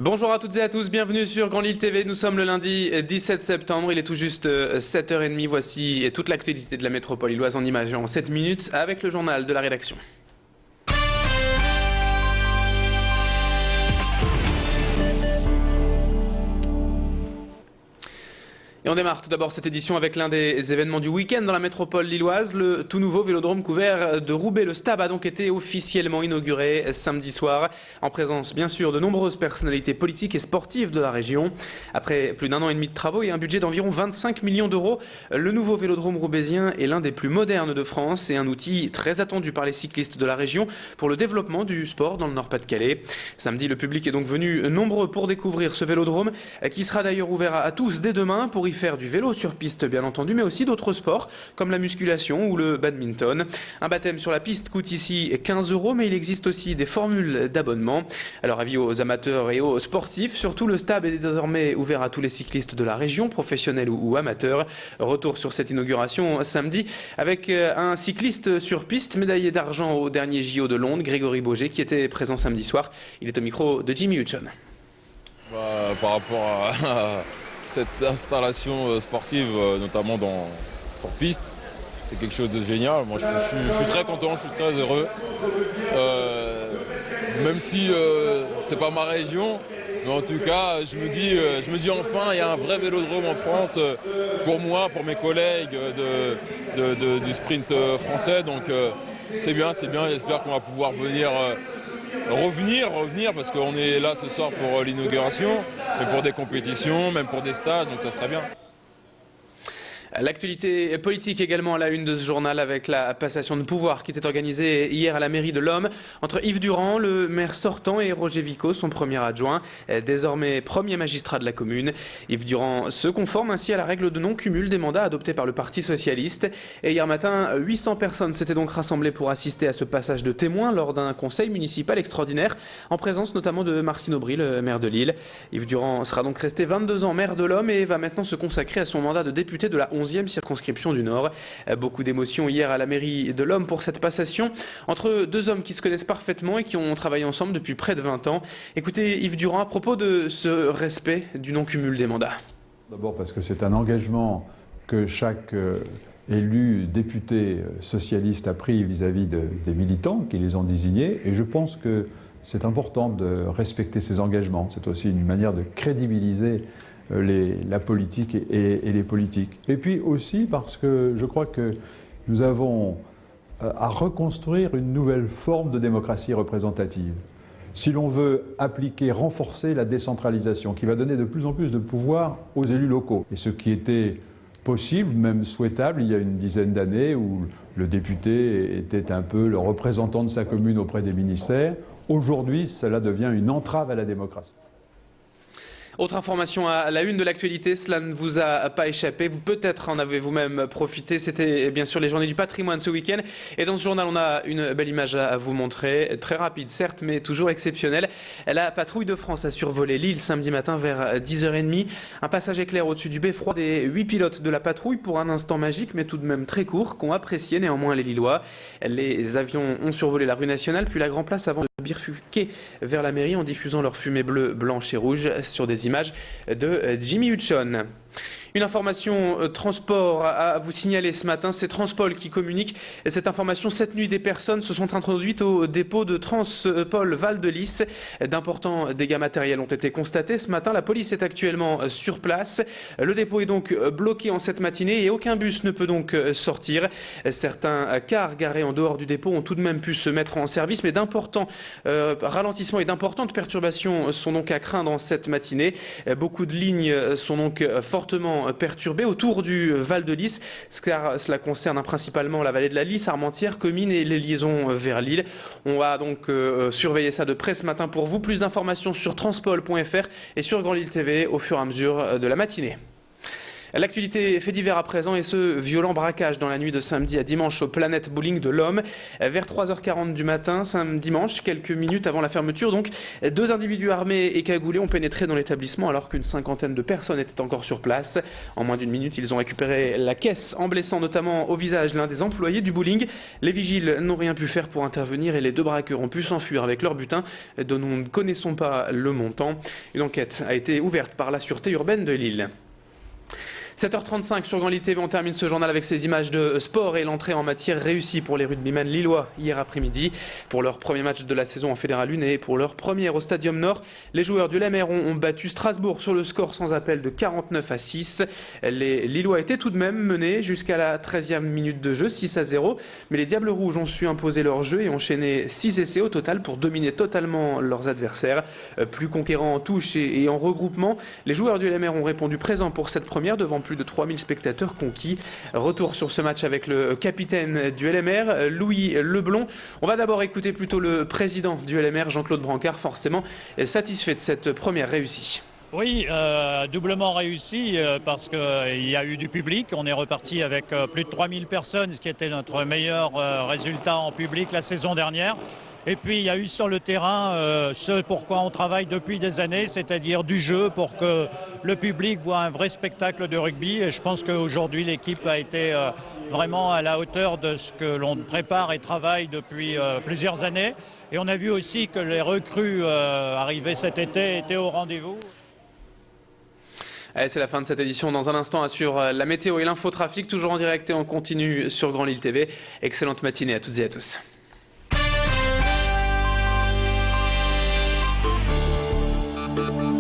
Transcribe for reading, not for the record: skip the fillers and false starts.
Bonjour à toutes et à tous, bienvenue sur Grand Lille TV. Nous sommes le lundi 17 septembre, il est tout juste 7h30. Voici toute l'actualité de la métropole lilloise en images en 7 minutes avec le journal de la rédaction. Et on démarre tout d'abord cette édition avec l'un des événements du week-end dans la métropole lilloise. Le tout nouveau vélodrome couvert de Roubaix. Le STAB a donc été officiellement inauguré samedi soir, en présence bien sûr de nombreuses personnalités politiques et sportives de la région. Après plus d'un an et demi de travaux et un budget d'environ 25 millions d'euros, le nouveau vélodrome roubaisien est l'un des plus modernes de France et un outil très attendu par les cyclistes de la région pour le développement du sport dans le Nord-Pas-de-Calais. Samedi, le public est donc venu nombreux pour découvrir ce vélodrome qui sera d'ailleurs ouvert à tous dès demain pour y faire du vélo sur piste bien entendu, mais aussi d'autres sports comme la musculation ou le badminton. Un baptême sur la piste coûte ici 15 €, mais il existe aussi des formules d'abonnement. Alors avis aux amateurs et aux sportifs, surtout le STAB est désormais ouvert à tous les cyclistes de la région, professionnels ou amateurs. Retour sur cette inauguration samedi avec un cycliste sur piste, médaillé d'argent au dernier JO de Londres, Grégory Boger, qui était présent samedi soir. Il est au micro de Jimmy Hutchon. Par rapport à cette installation sportive, notamment sur piste, c'est quelque chose de génial. Moi, je suis très content, je suis très heureux. Même si c'est pas ma région, mais en tout cas, je me dis enfin, il y a un vrai vélodrome en France pour moi, pour mes collègues du sprint français. Donc c'est bien. J'espère qu'on va pouvoir revenir parce qu'on est là ce soir pour l'inauguration, mais pour des compétitions, même pour des stages, donc ça serait bien. L'actualité politique également à la une de ce journal avec la passation de pouvoir qui était organisée hier à la mairie de l'Homme entre Yves Durand, le maire sortant, et Roger Vico, son premier adjoint, désormais premier magistrat de la commune. Yves Durand se conforme ainsi à la règle de non-cumul des mandats adoptée par le Parti socialiste. Et hier matin, 800 personnes s'étaient donc rassemblées pour assister à ce passage de témoins lors d'un conseil municipal extraordinaire, en présence notamment de Martine Aubry, le maire de Lille. Yves Durand sera donc resté 22 ans maire de l'Homme et va maintenant se consacrer à son mandat de député de la 11e circonscription du Nord. Beaucoup d'émotions hier à la mairie de l'Homme pour cette passation entre deux hommes qui se connaissent parfaitement et qui ont travaillé ensemble depuis près de 20 ans. Écoutez Yves Durand à propos de ce respect du non-cumul des mandats. D'abord parce que c'est un engagement que chaque élu député socialiste a pris vis-à-vis des militants qui les ont désignés, et je pense que c'est important de respecter ces engagements. C'est aussi une manière de crédibiliser la politique et les politiques. Et puis aussi parce que je crois que nous avons à reconstruire une nouvelle forme de démocratie représentative. Si l'on veut renforcer la décentralisation, qui va donner de plus en plus de pouvoir aux élus locaux. Et ce qui était possible, même souhaitable, il y a une dizaine d'années, où le député était un peu le représentant de sa commune auprès des ministères, aujourd'hui, cela devient une entrave à la démocratie. Autre information à la une de l'actualité, cela ne vous a pas échappé, vous peut-être en avez vous-même profité, c'était bien sûr les journées du patrimoine ce week-end. Et dans ce journal, on a une belle image à vous montrer, très rapide certes, mais toujours exceptionnelle. La patrouille de France a survolé Lille samedi matin vers 10h30. Un passage éclair au-dessus du beffroi des 8 pilotes de la patrouille pour un instant magique, mais tout de même très court, qu'ont apprécié néanmoins les Lillois. Les avions ont survolé la rue nationale, puis la Grand Place avant de bifurquer vers la mairie en diffusant leur fumée bleue, blanche et rouge sur des images de Jimmy Hutchon. Une information transport à vous signaler ce matin, c'est Transpol qui communique cette information. Cette nuit, des personnes se sont introduites au dépôt de Transpol Val de Lys. D'importants dégâts matériels ont été constatés ce matin. La police est actuellement sur place. Le dépôt est donc bloqué en cette matinée et aucun bus ne peut donc sortir. Certains cars garés en dehors du dépôt ont tout de même pu se mettre en service, mais d'importants ralentissements et d'importantes perturbations sont donc à craindre en cette matinée. Beaucoup de lignes sont donc fortement perturbé autour du Val de Lys, car cela concerne principalement la vallée de la Lys, Armentières, Comines et les liaisons vers Lille. On va donc surveiller ça de près ce matin pour vous. Plus d'informations sur transpol.fr et sur Grand Lille TV au fur et à mesure de la matinée. L'actualité fait divers à présent et ce violent braquage dans la nuit de samedi à dimanche au Planète Bowling de l'Homme. Vers 3h40 du matin, dimanche, quelques minutes avant la fermeture, donc 2 individus armés et cagoulés ont pénétré dans l'établissement alors qu'une cinquantaine de personnes étaient encore sur place. En moins d'une minute, ils ont récupéré la caisse en blessant notamment au visage l'un des employés du bowling. Les vigiles n'ont rien pu faire pour intervenir et les 2 braqueurs ont pu s'enfuir avec leur butin dont nous ne connaissons pas le montant. Une enquête a été ouverte par la sûreté urbaine de Lille. 7h35 sur Grand Lille TV, on termine ce journal avec ces images de sport et l'entrée en matière réussie pour les rugbymen lillois hier après-midi. Pour leur premier match de la saison en Fédéral 1 et pour leur première au Stadium Nord, les joueurs du LMR ont battu Strasbourg sur le score sans appel de 49-6. Les Lillois étaient tout de même menés jusqu'à la 13e minute de jeu, 6-0. Mais les Diables Rouges ont su imposer leur jeu et enchaîner 6 essais au total pour dominer totalement leurs adversaires. Plus conquérants en touche et en regroupement, les joueurs du LMR ont répondu présent pour cette première devant plus de 3000 spectateurs conquis. Retour sur ce match avec le capitaine du LMR, Louis Leblond. On va d'abord écouter plutôt le président du LMR, Jean-Claude Brancard, forcément satisfait de cette première réussie. Oui, doublement réussi parce qu'il y a eu du public. On est reparti avec plus de 3000 personnes, ce qui était notre meilleur résultat en public la saison dernière. Et puis il y a eu sur le terrain ce pourquoi on travaille depuis des années, c'est-à-dire du jeu pour que le public voit un vrai spectacle de rugby. Et je pense qu'aujourd'hui l'équipe a été vraiment à la hauteur de ce que l'on prépare et travaille depuis plusieurs années. Et on a vu aussi que les recrues arrivées cet été étaient au rendez-vous. Allez, c'est la fin de cette édition. Dans un instant, assure la météo et l'infotrafic, toujours en direct et en continu sur Grand Lille TV. Excellente matinée à toutes et à tous. Thank you.